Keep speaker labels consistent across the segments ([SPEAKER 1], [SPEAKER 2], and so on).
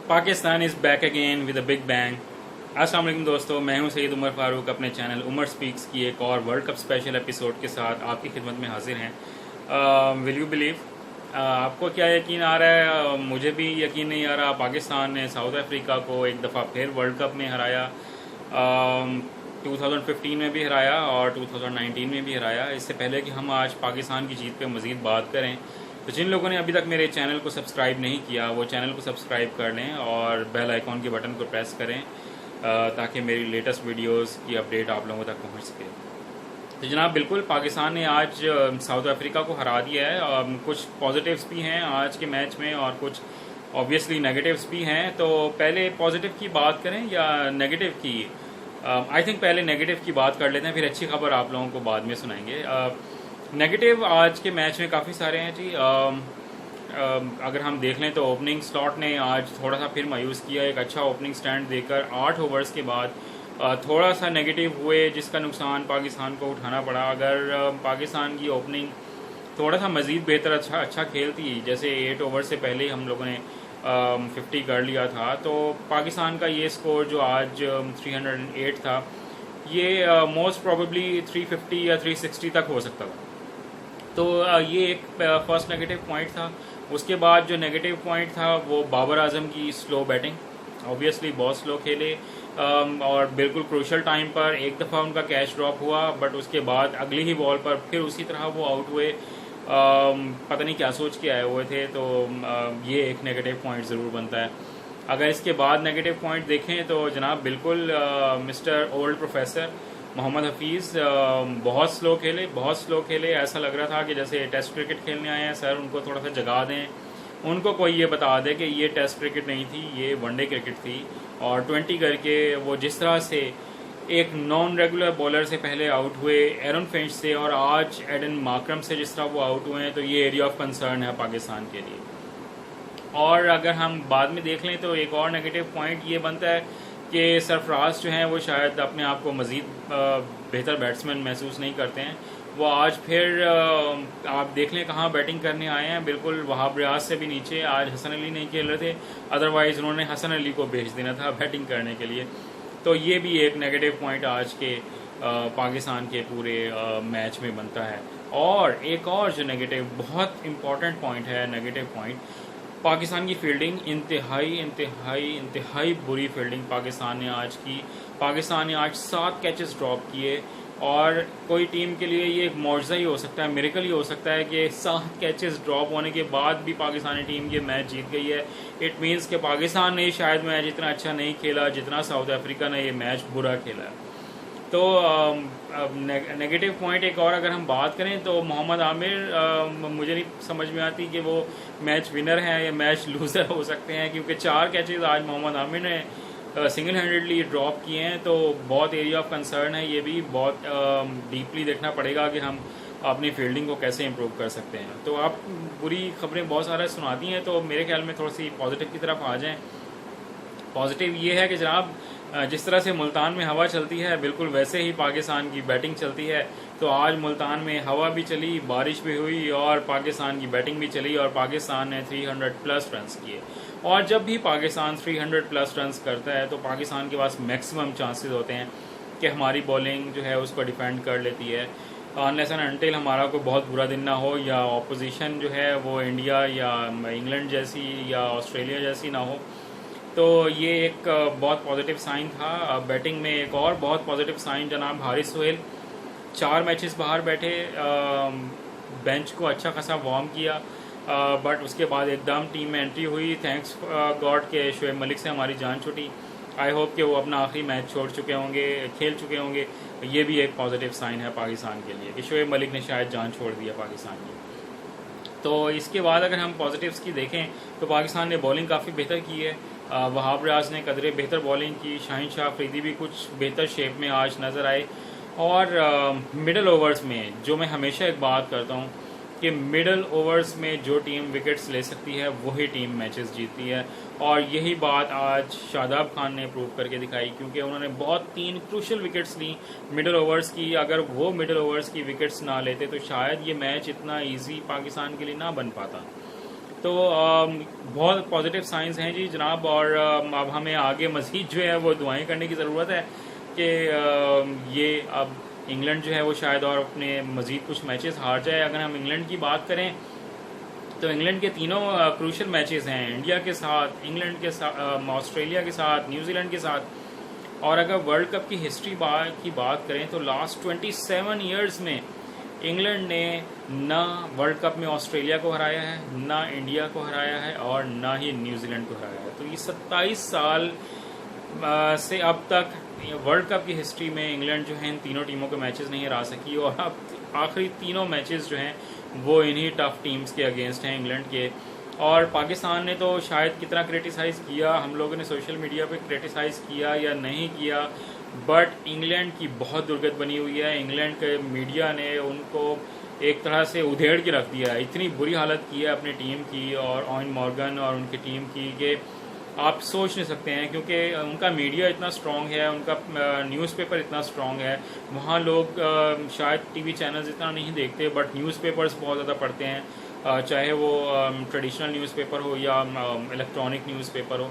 [SPEAKER 1] Pakistan is back again with a big bang. अस्सलाम वालेकुम दोस्तों, मैं हूं सईद उमर फारूक अपने चैनल उमर स्पीक्स की एक और वर्ल्ड कप स्पेशल एपिसोड के साथ आपकी खिदमत में हाजिर हैं। विल यू बिलीव, आपको क्या यकीन आ रहा है? मुझे भी यकीन नहीं आ रहा। पाकिस्तान ने साउथ अफ्रीका को एक दफ़ा फिर वर्ल्ड कप में हराया। 2015 में भी हराया और 2019 में भी हराया। इससे पहले कि हम आज पाकिस्तान की जीत पे मज़ीद बात करें, तो जिन लोगों ने अभी तक मेरे चैनल को सब्सक्राइब नहीं किया वो चैनल को सब्सक्राइब कर लें और बेल आइकॉन के बटन को प्रेस करें ताकि मेरी लेटेस्ट वीडियोस की अपडेट आप लोगों तक पहुंच सके। तो जनाब, बिल्कुल पाकिस्तान ने आज साउथ अफ्रीका को हरा दिया है। कुछ पॉजिटिव्स भी हैं आज के मैच में और कुछ ऑब्वियसली नेगेटिव्स भी हैं। तो पहले पॉजिटिव की बात करें या नेगेटिव की? आई थिंक पहले नेगेटिव की बात कर लेते हैं, फिर अच्छी खबर आप लोगों को बाद में सुनाएंगे। नेगेटिव आज के मैच में काफ़ी सारे हैं जी। अगर हम देख लें तो ओपनिंग स्लॉट ने आज थोड़ा सा फिर मायूस किया। एक अच्छा ओपनिंग स्टैंड देकर 8 ओवर्स के बाद थोड़ा सा नेगेटिव हुए, जिसका नुकसान पाकिस्तान को उठाना पड़ा। अगर पाकिस्तान की ओपनिंग थोड़ा सा मज़ीद बेहतर अच्छा खेलती, जैसे 8 ओवर से पहले ही हम लोगों ने 50 कर लिया था, तो पाकिस्तान का ये स्कोर जो आज 308 था, ये मोस्ट प्रोबेबली 350 या 360 तक हो सकता था। तो ये एक फर्स्ट नेगेटिव पॉइंट था। उसके बाद जो नेगेटिव पॉइंट था वो बाबर आजम की स्लो बैटिंग। ऑब्वियसली बहुत स्लो खेले और बिल्कुल क्रूशल टाइम पर एक दफ़ा उनका कैच ड्रॉप हुआ, बट उसके बाद अगली ही बॉल पर फिर उसी तरह वो आउट हुए। पता नहीं क्या सोच के आए हुए थे। तो ये एक नेगेटिव पॉइंट ज़रूर बनता है। अगर इसके बाद नेगेटिव पॉइंट देखें तो जनाब बिल्कुल mister old professor Mohammad Hafeez बहुत स्लो खेले। ऐसा लग रहा था कि जैसे टेस्ट क्रिकेट खेलने आए हैं सर, उनको थोड़ा सा जगा दें, उनको कोई ये बता दे कि ये टेस्ट क्रिकेट नहीं थी, ये वनडे क्रिकेट थी। और 20 करके वो जिस तरह से एक नॉन रेगुलर बॉलर से पहले आउट हुए एरन फिंच से, और आज एडन मार्करम से जिस तरह वो आउट हुए हैं, तो ये एरिया ऑफ कंसर्न है पाकिस्तान के लिए। और अगर हम बाद में देख लें तो एक और नेगेटिव पॉइंट ये बनता है कि सरफराज जो हैं वो शायद अपने आप को मज़ीद बेहतर बैट्समैन महसूस नहीं करते हैं। वो आज फिर आप देख लें कहाँ बैटिंग करने आए हैं, बिल्कुल वहाब रियाज से भी नीचे। आज हसन अली नहीं खेल रहे थे, अदरवाइज़ उन्होंने हसन अली को भेज देना था बैटिंग करने के लिए। तो ये भी एक नेगेटिव पॉइंट आज के पाकिस्तान के पूरे मैच में बनता है। और एक और जो नेगेटिव बहुत इम्पॉर्टेंट पॉइंट है, नेगेटिव पॉइंट, पाकिस्तान की फील्डिंग इंतहाई बुरी फील्डिंग पाकिस्तान ने आज की। पाकिस्तान ने आज 7 कैचेस ड्रॉप किए और कोई टीम के लिए ये एक मौजज़ा ही हो सकता है, मिरेकल ही हो सकता है कि 7 कैचेस ड्रॉप होने के बाद भी पाकिस्तानी टीम ये मैच जीत गई है। इट मीन्स कि पाकिस्तान ने शायद मैच इतना अच्छा नहीं खेला जितना साउथ अफ्रीका ने ये मैच बुरा खेला है। तो नेगेटिव पॉइंट एक और अगर हम बात करें तो मोहम्मद आमिर, मुझे नहीं समझ में आती कि वो मैच विनर हैं या मैच लूज़र हो सकते हैं, क्योंकि 4 कैचेस आज मोहम्मद आमिर ने सिंगल हैंडेडली ड्रॉप किए हैं। तो बहुत एरिया ऑफ कंसर्न है। ये भी बहुत डीपली देखना पड़ेगा कि हम अपनी फील्डिंग को कैसे इम्प्रूव कर सकते हैं। तो आप बुरी खबरें बहुत सारा सुनाती हैं, तो मेरे ख्याल में थोड़ी सी पॉजिटिव की तरफ आ जाएँ। पॉजिटिव ये है कि जनाब जिस तरह से मुल्तान में हवा चलती है, बिल्कुल वैसे ही पाकिस्तान की बैटिंग चलती है। तो आज मुल्तान में हवा भी चली, बारिश भी हुई और पाकिस्तान की बैटिंग भी चली और पाकिस्तान ने 300 प्लस रन्स किए। और जब भी पाकिस्तान 300 प्लस रन्स करता है तो पाकिस्तान के पास मैक्सिमम चांसेस होते हैं कि हमारी बॉलिंग जो है उसको डिफेंड कर लेती है, अनलेस एंड अनटिल हमारा कोई बहुत बुरा दिन ना हो या ऑपोजिशन जो है वो इंडिया या इंग्लैंड जैसी या ऑस्ट्रेलिया जैसी ना हो। तो ये एक बहुत पॉजिटिव साइन था बैटिंग में। एक और बहुत पॉजिटिव साइन जनाब हारिस सोहेल 4 मैचेस बाहर बैठे, बेंच को अच्छा खासा वार्म किया, बट उसके बाद एकदम टीम में एंट्री हुई। थैंक्स गॉड के शोएब मलिक से हमारी जान छूटी। आई होप कि वो अपना आखिरी मैच खेल चुके होंगे। ये भी एक पॉजिटिव साइन है पाकिस्तान के लिए कि शोएब मलिक ने शायद जान छोड़ दिया पाकिस्तान की। तो इसके बाद अगर हम पॉजिटिव्स की देखें तो पाकिस्तान ने बॉलिंग काफ़ी बेहतर की है। वहाब रियाज ने कदरे बेहतर बॉलिंग की, शाहीन शाह अफरीदी भी कुछ बेहतर शेप में आज नज़र आए। और मिडल ओवर्स में जो मैं हमेशा एक बात करता हूँ कि मिडल ओवर्स में जो टीम विकेट्स ले सकती है वही टीम मैचेस जीतती है। और यही बात आज शादाब खान ने प्रूव करके दिखाई, क्योंकि उन्होंने बहुत 3 क्रूशल विकेट्स ली मिडल ओवर्स की। अगर वो मिडल ओवर्स की विकेट्स ना लेते तो शायद ये मैच इतना ईजी पाकिस्तान के लिए ना बन पाता। तो बहुत पॉजिटिव साइंस हैं जी जनाब। और अब हमें आगे मज़ीद जो है वो दुआएं करने की ज़रूरत है कि ये अब इंग्लैंड जो है वो शायद और अपने मज़ीद कुछ मैचेस हार जाए। अगर हम इंग्लैंड की बात करें तो इंग्लैंड के तीनों क्रूशल मैचेस हैं, इंडिया के साथ, इंग्लैंड के साथ, ऑस्ट्रेलिया के साथ, न्यूजीलैंड के साथ। और अगर वर्ल्ड कप की हिस्ट्री की बात करें तो लास्ट 27 ईयर्स में इंग्लैंड ने ना वर्ल्ड कप में ऑस्ट्रेलिया को हराया है, ना इंडिया को हराया है और ना ही न्यूजीलैंड को हराया है। तो ये 27 साल से अब तक वर्ल्ड कप की हिस्ट्री में इंग्लैंड जो है इन तीनों टीमों के मैचेस नहीं हरा सकी। और अब आखिरी तीनों मैचेस जो हैं वो इन्हीं टफ टीम्स के अगेंस्ट हैं इंग्लैंड के। और पाकिस्तान ने तो शायद कितना क्रिटिसाइज़ किया, हम लोगों ने सोशल मीडिया पे क्रिटिसाइज़ किया या नहीं किया, बट इंग्लैंड की बहुत दुर्गत बनी हुई है। इंग्लैंड के मीडिया ने उनको एक तरह से उधेड़ के रख दिया है, इतनी बुरी हालत की है अपनी टीम की और ऑयन मॉर्गन और उनकी टीम की कि आप सोच नहीं सकते हैं। क्योंकि उनका मीडिया इतना स्ट्रॉन्ग है, उनका न्यूज़पेपर इतना स्ट्रॉन्ग है, वहाँ लोग शायद टीवी चैनल्स इतना नहीं देखते बट न्यूज़पेपर्स बहुत ज़्यादा पढ़ते हैं, चाहे वो ट्रेडिशनल न्यूज़पेपर हो या इलेक्ट्रॉनिक न्यूज़पेपर हो।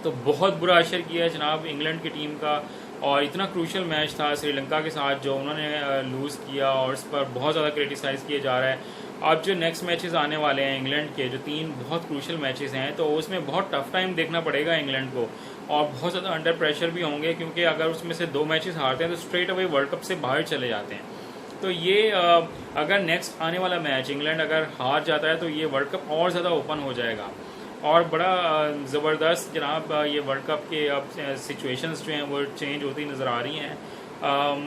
[SPEAKER 1] तो बहुत बुरा असर किया है जनाब इंग्लैंड की टीम का। और इतना क्रूशल मैच था श्रीलंका के साथ जो उन्होंने लूज़ किया और इस पर बहुत ज़्यादा क्रिटिसाइज़ किया जा रहा है। अब जो नेक्स्ट मैचेस आने वाले हैं इंग्लैंड के, जो 3 बहुत क्रूशल मैचेस हैं, तो उसमें बहुत टफ टाइम देखना पड़ेगा इंग्लैंड को और बहुत ज़्यादा अंडर प्रेशर भी होंगे। क्योंकि अगर उसमें से 2 मैचेस हारते हैं तो स्ट्रेट अवे वर्ल्ड कप से बाहर चले जाते हैं। तो ये अगर नेक्स्ट आने वाला मैच इंग्लैंड अगर हार जाता है तो ये वर्ल्ड कप और ज़्यादा ओपन हो जाएगा और बड़ा ज़बरदस्त जनाब ये वर्ल्ड कप के अब सिचुएशंस जो हैं वो चेंज होती नज़र आ रही हैं।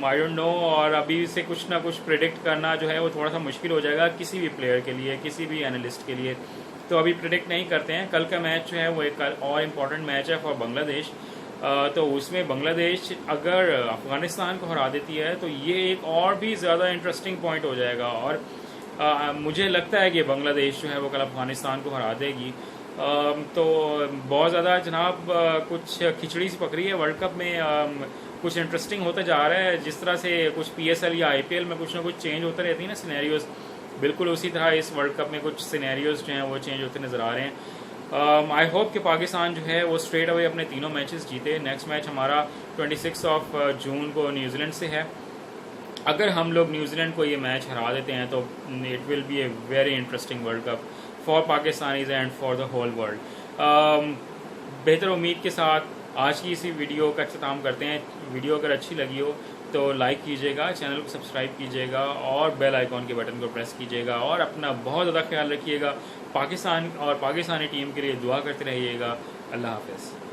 [SPEAKER 1] आई डोंट नो, और अभी से कुछ ना कुछ प्रिडिक्ट करना जो है वो थोड़ा सा मुश्किल हो जाएगा किसी भी प्लेयर के लिए, किसी भी एनालिस्ट के लिए। तो अभी प्रिडिक्ट नहीं करते हैं। कल का मैच जो है वो एक और इम्पॉर्टेंट मैच है फॉर बांग्लादेश। तो उसमें बांग्लादेश अगर अफ़गानिस्तान को हरा देती है तो ये एक और भी ज़्यादा इंटरेस्टिंग पॉइंट हो जाएगा। और मुझे लगता है कि बांग्लादेश जो है वो कल अफ़गानिस्तान को हरा देगी। तो बहुत ज़्यादा जनाब कुछ खिचड़ी सी पक रही है वर्ल्ड कप में। कुछ इंटरेस्टिंग होता जा रहा है, जिस तरह से कुछ PSL या IPL में कुछ ना कुछ चेंज होते रहती है ना सिनेरियोज, बिल्कुल उसी तरह इस वर्ल्ड कप में कुछ सिनेरियोज जो हैं वो चेंज होते नज़र आ रहे हैं। आई होप कि पाकिस्तान जो है वो स्ट्रेट अवे अपने तीनों मैचेस जीते। नेक्स्ट मैच हमारा 26 जून को न्यूजीलैंड से है। अगर हम लोग न्यूजीलैंड को ये मैच हरा देते हैं तो it will be a very interesting world cup for Pakistanis and for the whole world. बेहतर उम्मीद के साथ आज की इसी वीडियो का अख्ताम करते हैं। वीडियो अगर अच्छी लगी हो तो लाइक कीजिएगा, चैनल को सब्सक्राइब कीजिएगा और बेल आइकॉन के बटन को प्रेस कीजिएगा और अपना बहुत ज़्यादा ख्याल रखिएगा। पाकिस्तान और पाकिस्तानी टीम के लिए दुआ करते रहिएगा। अल्लाह हाफ़िज़।